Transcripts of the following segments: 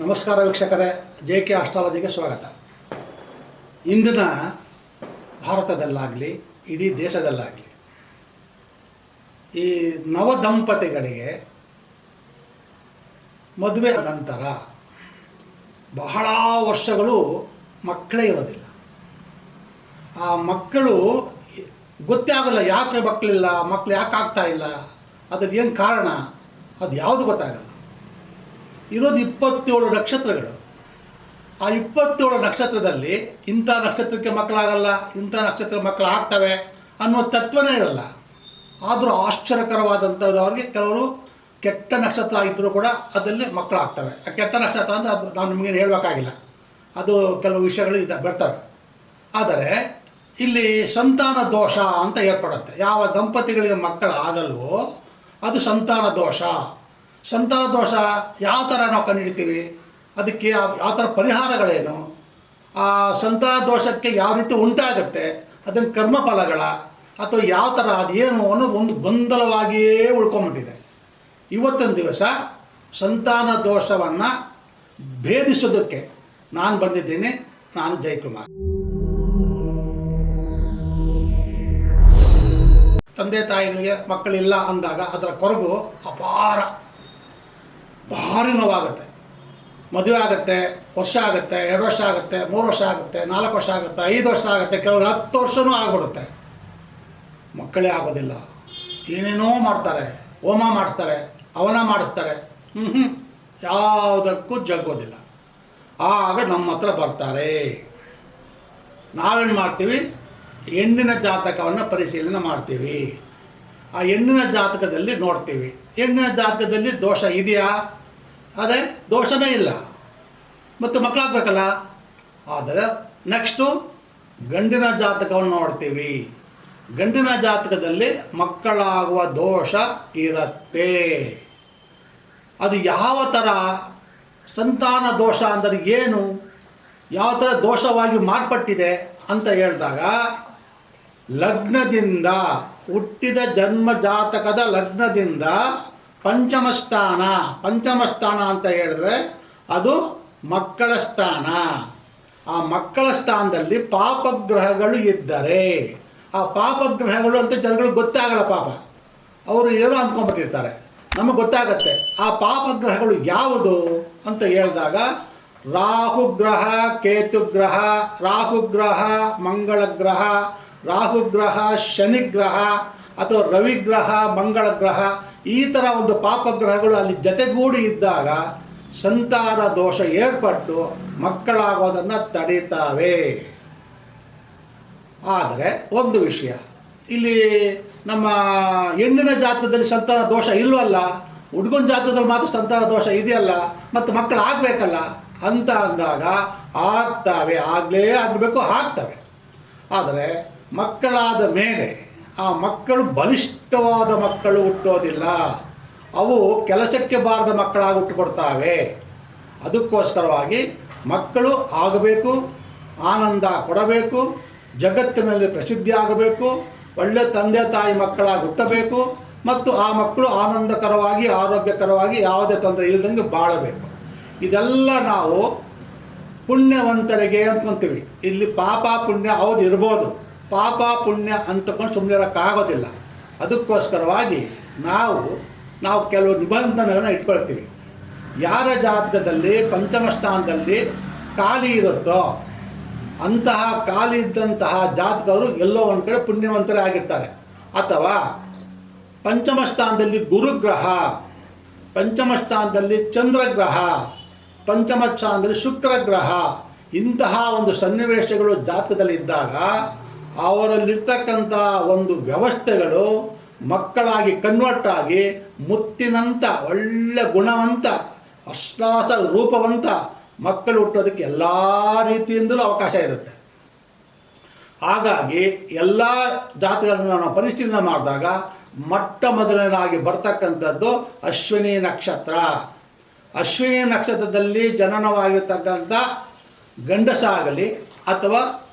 ನಮಸ್ಕಾರ ವೀಕ್ಷಕರೇ, JK ಆಸ್ಟ್ರಾಲಜಿಗೆ ಸ್ವಾಗತ. ಇಂದಿನ ಭಾರತದಲ್ಲಾಗಲಿ ಇಡೀ ದೇಶದಲ್ಲಾಗಲಿ ಈ ನವದಂಪತಿಗಳಿಗೆ ಮದುವೆ ನಂತರ ಬಹಳ ವರ್ಷಗಳು ಮಕ್ಕಳೇ ಇರೋದಿಲ್ಲ. ಆ ಮಕ್ಕಳು ಗೊತ್ತೇ ಆಗಲ್ಲ, ಯಾಕೆ ಮಕ್ಕಳಿಲ್ಲ, ಮಕ್ಕಳು ಯಾಕೆ ಆಗ್ತಾ ಇಲ್ಲ, ಅದಕ್ಕೆ ಏನು ಕಾರಣ, ಅದು ಯಾವುದು ಗೊತ್ತಾಗಲ್ಲ. ಇರೋದು 27 ನಕ್ಷತ್ರಗಳು. ಆ 27 ನಕ್ಷತ್ರದಲ್ಲಿ ಇಂಥ ನಕ್ಷತ್ರಕ್ಕೆ ಮಕ್ಕಳಾಗಲ್ಲ, ಇಂಥ ನಕ್ಷತ್ರ ಮಕ್ಕಳು ಆಗ್ತವೆ ಅನ್ನೋ ತತ್ವನೇ ಇರಲ್ಲ. ಆದರೂ ಆಶ್ಚರ್ಯಕರವಾದಂಥವ್ರಿಗೆ ಕೆಲವರು ಕೆಟ್ಟ ನಕ್ಷತ್ರ ಇದ್ದರೂ ಕೂಡ ಅದರಲ್ಲಿ ಮಕ್ಕಳಾಗ್ತವೆ. ಆ ಕೆಟ್ಟ ನಕ್ಷತ್ರ ಅಂದರೆ ಅದು ನಾವು ನಿಮಗೇನು ಹೇಳಬೇಕಾಗಿಲ್ಲ, ಅದು ಕೆಲವು ವಿಷಯಗಳು ಬರ್ತವೆ. ಆದರೆ ಇಲ್ಲಿ ಸಂತಾನ ದೋಷ ಅಂತ ಏರ್ಪಡುತ್ತೆ. ಯಾವ ದಂಪತಿಗಳಿಗೆ ಮಕ್ಕಳು ಆಗಲ್ವೋ ಅದು ಸಂತಾನ ದೋಷ. ಸಂತಾನ ದೋಷ ಯಾವ ಥರ ನಾವು ಕಂಡುಹಿಡಿತೀವಿ, ಅದಕ್ಕೆ ಯಾವ ಥರ ಪರಿಹಾರಗಳೇನು, ಆ ಸಂತಾನ ದೋಷಕ್ಕೆ ಯಾವ ರೀತಿ ಉಂಟಾಗುತ್ತೆ, ಅದನ್ನು ಕರ್ಮಫಲಗಳ ಅಥವಾ ಯಾವ ಥರ ಅದೇನು ಅನ್ನೋದು ಒಂದು ಗೊಂದಲವಾಗಿಯೇ ಉಳ್ಕೊಂಬಿಟ್ಟಿದೆ. ಇವತ್ತಿನ ದಿವಸ ಸಂತಾನ ದೋಷವನ್ನು ಭೇದಿಸೋದಕ್ಕೆ ನಾನು ಬಂದಿದ್ದೀನಿ. ನಾನು ಜಯಕುಮಾರ್. ತಂದೆ ತಾಯಿಗಳಿಗೆ ಮಕ್ಕಳಿಲ್ಲ ಅಂದಾಗ ಅದರ ಕೊರಗು ಅಪಾರ, ಭಾರಿ ನೋವಾಗುತ್ತೆ. ಮದುವೆ ಆಗುತ್ತೆ, ವರ್ಷ ಆಗುತ್ತೆ, 2 ವರ್ಷ ಆಗುತ್ತೆ, 3 ವರ್ಷ ಆಗುತ್ತೆ, 4 ವರ್ಷ ಆಗುತ್ತೆ, 5 ವರ್ಷ ಆಗುತ್ತೆ, ಕೆಲವರು 10 ವರ್ಷವೂ ಆಗ್ಬಿಡುತ್ತೆ. ಮಕ್ಕಳೇ ಆಗೋದಿಲ್ಲ. ಏನೇನೋ ಮಾಡ್ತಾರೆ, ಹೋಮ ಮಾಡಿಸ್ತಾರೆ, ಹವನ ಮಾಡಿಸ್ತಾರೆ, ಯಾವುದಕ್ಕೂ ಜಗ್ಗೋದಿಲ್ಲ. ಆಗ ನಮ್ಮ ಹತ್ರ ಬರ್ತಾರೆ. ನಾವೇನು ಮಾಡ್ತೀವಿ, ಹೆಣ್ಣಿನ ಜಾತಕವನ್ನು ಪರಿಶೀಲನೆ ಮಾಡ್ತೀವಿ. ಆ ಹೆಣ್ಣಿನ ಜಾತಕದಲ್ಲಿ ನೋಡ್ತೀವಿ, ಹೆಣ್ಣಿನ ಜಾತಕದಲ್ಲಿ ದೋಷ ಇದೆಯಾ, ಅದೇ ದೋಷನೇ ಇಲ್ಲ, ಮತ್ತು ಮಕ್ಕಳಾಗಬೇಕಲ್ಲ. ಆದರೆ ನೆಕ್ಸ್ಟು ಗಂಡಿನ ಜಾತಕವನ್ನು ನೋಡ್ತೀವಿ. ಗಂಡಿನ ಜಾತಕದಲ್ಲಿ ಮಕ್ಕಳಾಗುವ ದೋಷ ಇರುತ್ತೆ. ಅದು ಯಾವ ಥರ ಸಂತಾನ ದೋಷ ಅಂದರೆ ಏನು, ಯಾವ ಥರ ದೋಷವಾಗಿ ಮಾರ್ಪಟ್ಟಿದೆ ಅಂತ ಹೇಳಿದಾಗ, ಲಗ್ನದಿಂದ ಹುಟ್ಟಿದ ಜನ್ಮ ಜಾತಕದ ಲಗ್ನದಿಂದ ಪಂಚಮ ಸ್ಥಾನ ಅಂತ ಹೇಳಿದ್ರೆ ಅದು ಮಕ್ಕಳ ಸ್ಥಾನ. ಆ ಮಕ್ಕಳ ಸ್ಥಾನದಲ್ಲಿ ಪಾಪಗ್ರಹಗಳು ಇದ್ದರೆ, ಆ ಪಾಪಗ್ರಹಗಳು ಅಂತ ಜನಗಳಿಗೆ ಗೊತ್ತೇ ಆಗಲ್ಲ. ಪಾಪ ಅವರು ಏನೋ ಅಂದ್ಕೊಂಡ್ಬಿಟ್ಟಿರ್ತಾರೆ, ನಮಗೆ ಗೊತ್ತಾಗತ್ತೆ. ಆ ಪಾಪಗ್ರಹಗಳು ಯಾವುದು ಅಂತ ಹೇಳಿದಾಗ, ರಾಹುಗ್ರಹ, ಕೇತುಗ್ರಹ, ರಾಹುಗ್ರಹ ಮಂಗಳ ಗ್ರಹ, ರಾಹುಗ್ರಹ ಶನಿಗ್ರಹ ಅಥವಾ ರವಿಗ್ರಹ ಮಂಗಳ ಗ್ರಹ, ಈ ಥರ ಒಂದು ಪಾಪಗ್ರಹಗಳು ಅಲ್ಲಿ ಜತೆಗೂಡಿ ಇದ್ದಾಗ ಸಂತಾನ ದೋಷ ಏರ್ಪಟ್ಟು ಮಕ್ಕಳಾಗೋದನ್ನು ತಡೀತಾವೆ. ಆದರೆ ಒಂದು ವಿಷಯ, ಇಲ್ಲಿ ನಮ್ಮ ಹೆಣ್ಣಿನ ಜಾತಕದಲ್ಲಿ ಸಂತಾನ ದೋಷ ಇಲ್ವಲ್ಲ, ಹುಡುಗನ ಜಾತಕದಲ್ಲಿ ಮಾತ್ರ ಸಂತಾನ ದೋಷ ಇದೆಯಲ್ಲ, ಮತ್ತು ಮಕ್ಕಳು ಆಗಬೇಕಲ್ಲ ಅಂತ ಅಂದಾಗ ಆಗ್ತವೆ, ಆಗಬೇಕು, ಆಗ್ತವೆ. ಆದರೆ ಮಕ್ಕಳಾದ ಮೇಲೆ ಆ ಮಕ್ಕಳು ಬಲಿಷ್ಠವಾದ ಮಕ್ಕಳು ಹುಟ್ಟೋದಿಲ್ಲ. ಅವು ಕೆಲಸಕ್ಕೆ ಬಾರದ ಮಕ್ಕಳಾಗಿ ಹುಟ್ಟುಕೊಡ್ತಾವೆ. ಅದಕ್ಕೋಸ್ಕರವಾಗಿ ಮಕ್ಕಳು ಆಗಬೇಕು, ಆನಂದ ಕೊಡಬೇಕು, ಜಗತ್ತಿನಲ್ಲಿ ಪ್ರಸಿದ್ಧಿ ಆಗಬೇಕು, ಒಳ್ಳೆ ತಂದೆ ತಾಯಿ ಮಕ್ಕಳಾಗಿ ಹುಟ್ಟಬೇಕು, ಮತ್ತು ಆ ಮಕ್ಕಳು ಆನಂದಕರವಾಗಿ ಆರೋಗ್ಯಕರವಾಗಿ ಯಾವುದೇ ತೊಂದರೆ ಇಲ್ಲದಂಗೆ ಬಾಳಬೇಕು. ಇದೆಲ್ಲ ನಾವು ಪುಣ್ಯವಂತರಿಗೆ ಅಂದ್ಕೊತೀವಿ. ಇಲ್ಲಿ ಪಾಪ ಪುಣ್ಯ ಹೌದು ಇರ್ಬೋದು, ಪಾಪ ಪುಣ್ಯ ಅಂತಕೊಂಡು ಸುಮ್ಮನೆ ಇರೋಕ್ಕಾಗೋದಿಲ್ಲ. ಅದಕ್ಕೋಸ್ಕರವಾಗಿ ನಾವು ಕೆಲವು ನಿಬಂಧನೆಗಳನ್ನು ಇಟ್ಕೊಳ್ತೀವಿ. ಯಾರ ಜಾತಕದಲ್ಲಿ ಪಂಚಮ ಸ್ಥಾನದಲ್ಲಿ ಖಾಲಿ ಇರುತ್ತೋ ಅಂತಹ ಖಾಲಿ ಇದ್ದಂತಹ ಜಾತಕರು ಎಲ್ಲೋ ಒಂದು ಕಡೆ ಪುಣ್ಯವಂತರೇ ಆಗಿರ್ತಾರೆ. ಅಥವಾ ಪಂಚಮ ಸ್ಥಾನದಲ್ಲಿ ಗುರುಗ್ರಹ, ಪಂಚಮ ಸ್ಥಾನದಲ್ಲಿ ಚಂದ್ರಗ್ರಹ, ಪಂಚಮ ಸ್ಥಾನದಲ್ಲಿ ಶುಕ್ರಗ್ರಹ, ಇಂತಹ ಒಂದು ಸನ್ನಿವೇಶಗಳು ಜಾತಕದಲ್ಲಿ ಇದ್ದಾಗ ಅವರಲ್ಲಿರ್ತಕ್ಕಂಥ ಒಂದು ವ್ಯವಸ್ಥೆಗಳು ಮಕ್ಕಳಾಗಿ ಕನ್ವರ್ಟ್ ಆಗಿ ಮುತ್ತಿನಂಥ ಒಳ್ಳೆ ಗುಣವಂತ ಅಶ್ಲಾಸ ರೂಪವಂತ ಮಕ್ಕಳು ಹುಟ್ಟೋದಕ್ಕೆ ಎಲ್ಲ ರೀತಿಯಿಂದಲೂ ಅವಕಾಶ ಇರುತ್ತೆ. ಹಾಗಾಗಿ ಎಲ್ಲ ಜಾತಕಗಳನ್ನು ನಾವು ಪರಿಶೀಲನೆ ಮಾಡಿದಾಗ ಮೊಟ್ಟ ಮೊದಲನೇದಾಗಿ ಬರ್ತಕ್ಕಂಥದ್ದು ಅಶ್ವಿನಿ ನಕ್ಷತ್ರ. ಅಶ್ವಿನಿ ನಕ್ಷತ್ರದಲ್ಲಿ ಜನನವಾಗಿರ್ತಕ್ಕಂಥ ಗಂಡಸಾಗಲಿ ಅಥವಾ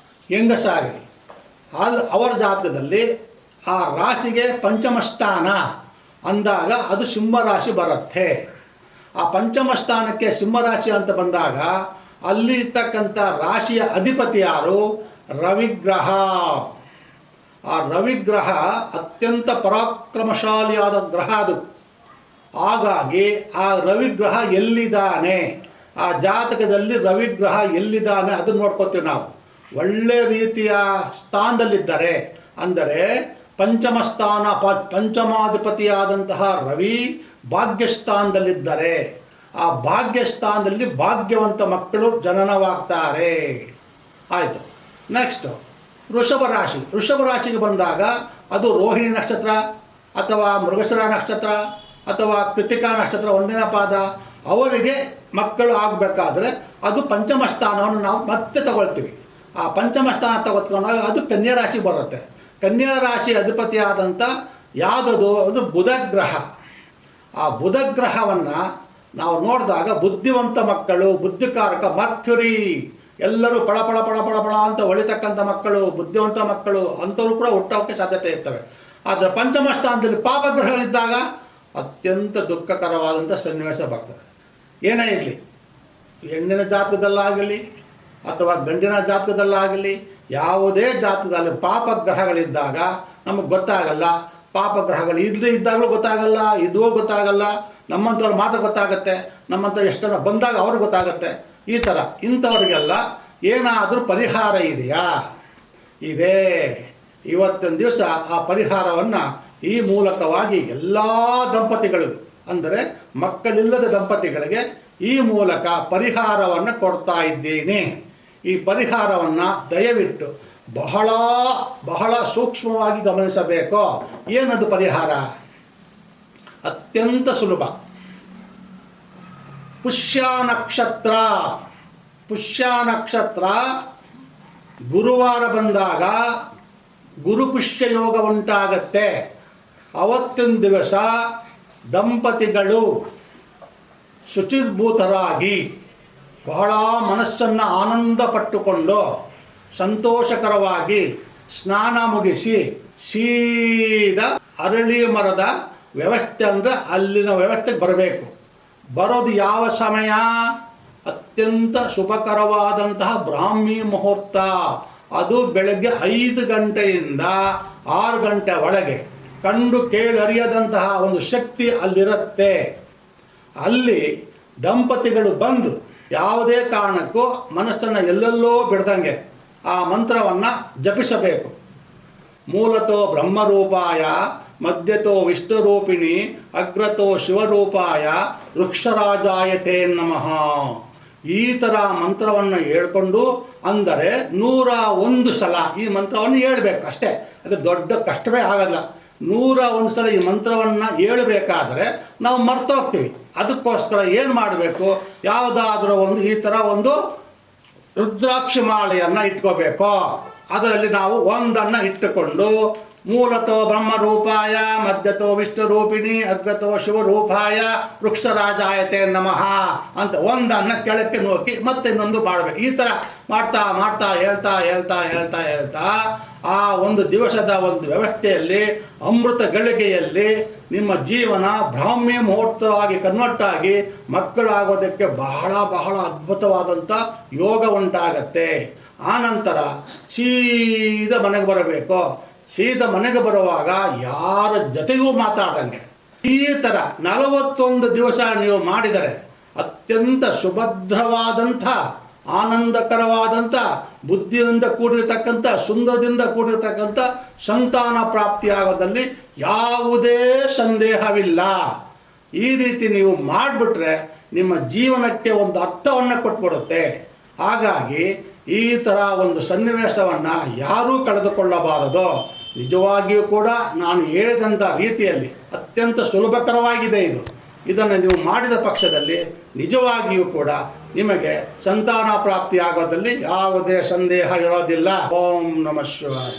ಹೆಂಗಸಾಗಲಿ ಅವರ ಜಾತಕದಲ್ಲಿ ಆ ರಾಶಿಗೆ ಪಂಚಮ ಸ್ಥಾನ ಅಂದಾಗ ಅದು ಸಿಂಹ ರಾಶಿ ಬರುತ್ತೆ. ಆ ಪಂಚಮ ಸ್ಥಾನಕ್ಕೆ ಸಿಂಹರಾಶಿ ಅಂತ ಬಂದಾಗ ಅಲ್ಲಿರ್ತಕ್ಕಂಥ ರಾಶಿಯ ಅಧಿಪತಿ ಯಾರು? ರವಿಗ್ರಹ. ಆ ರವಿಗ್ರಹ ಅತ್ಯಂತ ಪರಾಕ್ರಮಶಾಲಿಯಾದ ಗ್ರಹ ಅದು. ಹಾಗಾಗಿ ಆ ರವಿಗ್ರಹ ಎಲ್ಲಿದ್ದಾನೆ, ಆ ಜಾತಕದಲ್ಲಿ ರವಿಗ್ರಹ ಎಲ್ಲಿದ್ದಾನೆ ಅದನ್ನು ನೋಡ್ಕೋತೀವಿ ನಾವು. ಒಳ್ಳೆ ರೀತಿಯ ಸ್ಥಾನದಲ್ಲಿದ್ದರೆ, ಅಂದರೆ ಪಂಚಮ ಸ್ಥಾನ ಪಂಚಮಾಧಿಪತಿಯಾದಂತಹ ರವಿ ಭಾಗ್ಯಸ್ಥಾನದಲ್ಲಿದ್ದರೆ, ಆ ಭಾಗ್ಯಸ್ಥಾನದಲ್ಲಿ ಭಾಗ್ಯವಂತ ಮಕ್ಕಳು ಜನನವಾಗ್ತಾರೆ. ಆಯಿತು. ನೆಕ್ಸ್ಟು ವೃಷಭ ರಾಶಿ. ವೃಷಭ ರಾಶಿಗೆ ಬಂದಾಗ ಅದು ರೋಹಿಣಿ ನಕ್ಷತ್ರ ಅಥವಾ ಮೃಗಶಿರ ನಕ್ಷತ್ರ ಅಥವಾ ಕೃತಿಕಾ ನಕ್ಷತ್ರ ಒಂದನೇ ಪಾದ ಅವರಿಗೆ ಮಕ್ಕಳು ಆಗಬೇಕಾದ್ರೆ ಅದು ಪಂಚಮ ಸ್ಥಾನವನ್ನು ನಾವು ಮತ್ತೆ ತಗೊಳ್ತೀವಿ. ಆ ಪಂಚಮ ಸ್ಥಾನ ತಗೊಳ್ಕೊಂಡಾಗ ಅದು ಕನ್ಯಾ ರಾಶಿ ಬರುತ್ತೆ. ಕನ್ಯಾ ರಾಶಿ ಅಧಿಪತಿಯಾದಂಥ ಯಾವುದದು? ಅದು ಬುಧ ಗ್ರಹ. ಆ ಬುಧ ಗ್ರಹವನ್ನು ನಾವು ನೋಡಿದಾಗ ಬುದ್ಧಿವಂತ ಮಕ್ಕಳು, ಬುದ್ಧಿಕಾರಕ ಮರ್ಕ್ಯುರಿ, ಎಲ್ಲರೂ ಪಳ ಪಳ ಪಳ ಪಳ ಪಳ ಅಂತ ಹೊಳಿತಕ್ಕಂಥ ಮಕ್ಕಳು, ಬುದ್ಧಿವಂತ ಮಕ್ಕಳು ಅಂಥವ್ರು ಕೂಡ ಹುಟ್ಟೋಕ್ಕೆ ಸಾಧ್ಯತೆ ಇರ್ತವೆ. ಆದರೆ ಪಂಚಮ ಸ್ಥಾನದಲ್ಲಿ ಪಾಪಗ್ರಹಗಳಿದ್ದಾಗ ಅತ್ಯಂತ ದುಃಖಕರವಾದಂಥ ಸನ್ನಿವೇಶ ಬರ್ತದೆ. ಏನೇ ಇರಲಿ, ಹೆಣ್ಣಿನ ಜಾತಕದಲ್ಲಾಗಲಿ ಅಥವಾ ಗಂಡಿನ ಜಾತಕದಲ್ಲಾಗಲಿ, ಯಾವುದೇ ಜಾತಕದಲ್ಲಿ ಪಾಪಗ್ರಹಗಳಿದ್ದಾಗ ನಮಗೆ ಗೊತ್ತಾಗಲ್ಲ. ಪಾಪಗ್ರಹಗಳು ಇದ್ದಾಗಲೂ ಗೊತ್ತಾಗಲ್ಲ, ಇದುವೂ ಗೊತ್ತಾಗಲ್ಲ. ನಮ್ಮಂಥವ್ರು ಮಾತ್ರ ಗೊತ್ತಾಗತ್ತೆ, ನಮ್ಮಂಥ ಎಷ್ಟು ಜನ ಬಂದಾಗ ಅವ್ರಿಗೆ ಗೊತ್ತಾಗತ್ತೆ. ಈ ಥರ ಇಂಥವ್ರಿಗೆಲ್ಲ ಏನಾದರೂ ಪರಿಹಾರ ಇದೆಯಾ? ಇದೆ. ಇವತ್ತಿನ ದಿವಸ ಆ ಪರಿಹಾರವನ್ನು ಈ ಮೂಲಕವಾಗಿ ಎಲ್ಲ ದಂಪತಿಗಳಿಗೂ, ಅಂದರೆ ಮಕ್ಕಳಿಲ್ಲದ ದಂಪತಿಗಳಿಗೆ ಈ ಮೂಲಕ ಪರಿಹಾರವನ್ನು ಕೊಡ್ತಾ ಇದ್ದೀನಿ. ಈ ಪರಿಹಾರವನ್ನು ದಯವಿಟ್ಟು ಬಹಳ ಬಹಳ ಸೂಕ್ಷ್ಮವಾಗಿ ಗಮನಿಸಬೇಕು. ಏನದು ಪರಿಹಾರ? ಅತ್ಯಂತ ಸುಲಭ. ಪುಷ್ಯ ನಕ್ಷತ್ರ. ಪುಷ್ಯ ನಕ್ಷತ್ರ ಗುರುವಾರ ಬಂದಾಗ ಗುರುಪುಷ್ಯ ಯೋಗ ಉಂಟಾಗತ್ತೆ. ಅವತ್ತಿನ ದಿವಸ ದಂಪತಿಗಳು ಶುಚಿರ್ಭೂತರಾಗಿ ಬಹಳ ಮನಸ್ಸನ್ನು ಆನಂದ ಪಟ್ಟುಕೊಂಡು ಸಂತೋಷಕರವಾಗಿ ಸ್ನಾನ ಮುಗಿಸಿ ಸೀದಾ ಅರಳಿ ಮರದ ವ್ಯವಸ್ಥೆ, ಅಂದರೆ ಅಲ್ಲಿನ ವ್ಯವಸ್ಥೆಗೆ ಬರಬೇಕು. ಬರೋದು ಯಾವ ಸಮಯ? ಅತ್ಯಂತ ಶುಭಕರವಾದಂತಹ ಬ್ರಾಹ್ಮಿ ಮುಹೂರ್ತ. ಅದು ಬೆಳಗ್ಗೆ 5 ಗಂಟೆಯಿಂದ 6 ಗಂಟೆ ಒಳಗೆ. ಕಂಡು ಕೇಳರಿಯದಂತಹ ಒಂದು ಶಕ್ತಿ ಅಲ್ಲಿರುತ್ತೆ. ಅಲ್ಲಿ ದಂಪತಿಗಳು ಬಂದು ಯಾವುದೇ ಕಾರಣಕ್ಕೂ ಮನಸ್ಸನ್ನು ಎಲ್ಲೆಲ್ಲೋ ಬಿಡ್ದಂಗೆ ಆ ಮಂತ್ರವನ್ನು ಜಪಿಸಬೇಕು. ಮೂಲತೋ ಬ್ರಹ್ಮರೂಪಾಯ ಮಧ್ಯತೋ ವಿಷ್ಣುರೂಪಿಣಿ ಅಗ್ರತೋ ಶಿವರೂಪಾಯ ವೃಕ್ಷರಾಜಾಯತೆ ನಮಃ. ಈ ಥರ ಮಂತ್ರವನ್ನು ಹೇಳ್ಕೊಂಡು, ಅಂದರೆ 101 ಸಲ ಈ ಮಂತ್ರವನ್ನು ಹೇಳ್ಬೇಕು ಅಷ್ಟೇ. ಅದು ದೊಡ್ಡ ಕಷ್ಟವೇ ಆಗಲ್ಲ. 101 ಸಲ ಈ ಮಂತ್ರವನ್ನು ಹೇಳಬೇಕಾದ್ರೆ ನಾವು ಮರ್ತೋಗ್ತೀವಿ. ಅದಕ್ಕೋಸ್ಕರ ಏನು ಮಾಡಬೇಕು? ಯಾವುದಾದ್ರೂ ಒಂದು ಈ ಥರ ಒಂದು ರುದ್ರಾಕ್ಷಿ ಮಾಲೆಯನ್ನು ಇಟ್ಕೋಬೇಕು. ಅದರಲ್ಲಿ ನಾವು ಒಂದನ್ನು ಇಟ್ಟುಕೊಂಡು ಮೂಲತೋ ಬ್ರಹ್ಮರೂಪಾಯ ಮಧ್ಯತೋ ವಿಷ್ಣುರೂಪಿಣಿ ಅಗ್ರತೋ ಶಿವರೂಪಾಯ ವೃಕ್ಷರಾಜಾಯತೆ ನಮಃ ಅಂತ ಒಂದನ್ನು ಕೆಳಕ್ಕೆ ನೋಕಿ ಮತ್ತೆ ಇನ್ನೊಂದು ಮಾಡಬೇಕು. ಈ ಥರ ಮಾಡ್ತಾ ಮಾಡ್ತಾ ಹೇಳ್ತಾ ಆ ಒಂದು ದಿವಸದ ಒಂದು ವ್ಯವಸ್ಥೆಯಲ್ಲಿ ಅಮೃತ ಗಳಿಗೆಯಲ್ಲಿ ನಿಮ್ಮ ಜೀವನ ಬ್ರಾಹ್ಮಿ ಮುಹೂರ್ತವಾಗಿ ಕನ್ವರ್ಟ್ ಆಗಿ ಮಕ್ಕಳಾಗೋದಕ್ಕೆ ಬಹಳ ಬಹಳ ಅದ್ಭುತವಾದಂಥ ಯೋಗ ಉಂಟಾಗತ್ತೆ. ಆನಂತರ ಸೀದಾ ಮನೆಗೆ ಬರಬೇಕು. ಸೀದಾ ಮನೆಗೆ ಬರುವಾಗ ಯಾರ ಜೊತೆಗೂ ಮಾತಾಡಂಗೆ ಈ ಥರ 41 ದಿವಸ ನೀವು ಮಾಡಿದರೆ ಅತ್ಯಂತ ಸುಭದ್ರವಾದಂಥ, ಆನಂದಕರವಾದಂಥ, ಬುದ್ಧಿಯಿಂದ ಕೂಡಿರತಕ್ಕಂಥ, ಸುಂದರದಿಂದ ಕೂಡಿರತಕ್ಕಂಥ ಸಂತಾನ ಪ್ರಾಪ್ತಿಯಾಗೋದಲ್ಲಿ ಯಾವುದೇ ಸಂದೇಹವಿಲ್ಲ. ಈ ರೀತಿ ನೀವು ಮಾಡಿಬಿಟ್ರೆ ನಿಮ್ಮ ಜೀವನಕ್ಕೆ ಒಂದು ಅರ್ಥವನ್ನು ಕೊಟ್ಬಿಡುತ್ತೆ. ಹಾಗಾಗಿ ಈ ಥರ ಒಂದು ಸನ್ನಿವೇಶವನ್ನು ಯಾರೂ ಕಳೆದುಕೊಳ್ಳಬಾರದು. ನಿಜವಾಗಿಯೂ ಕೂಡ ನಾನು ಹೇಳಿದಂಥ ರೀತಿಯಲ್ಲಿ ಅತ್ಯಂತ ಸುಲಭಕರವಾಗಿದೆ ಇದು. ಇದನ್ನು ನೀವು ಮಾಡಿದ ಪಕ್ಷದಲ್ಲಿ ನಿಜವಾಗಿಯೂ ಕೂಡ ನಿಮಗೆ ಸಂತಾನ ಪ್ರಾಪ್ತಿಯಾಗೋದಲ್ಲಿ ಯಾವುದೇ ಸಂದೇಹ ಇರೋದಿಲ್ಲ. ಓಂ ನಮಃ ಶಿವಾಯ.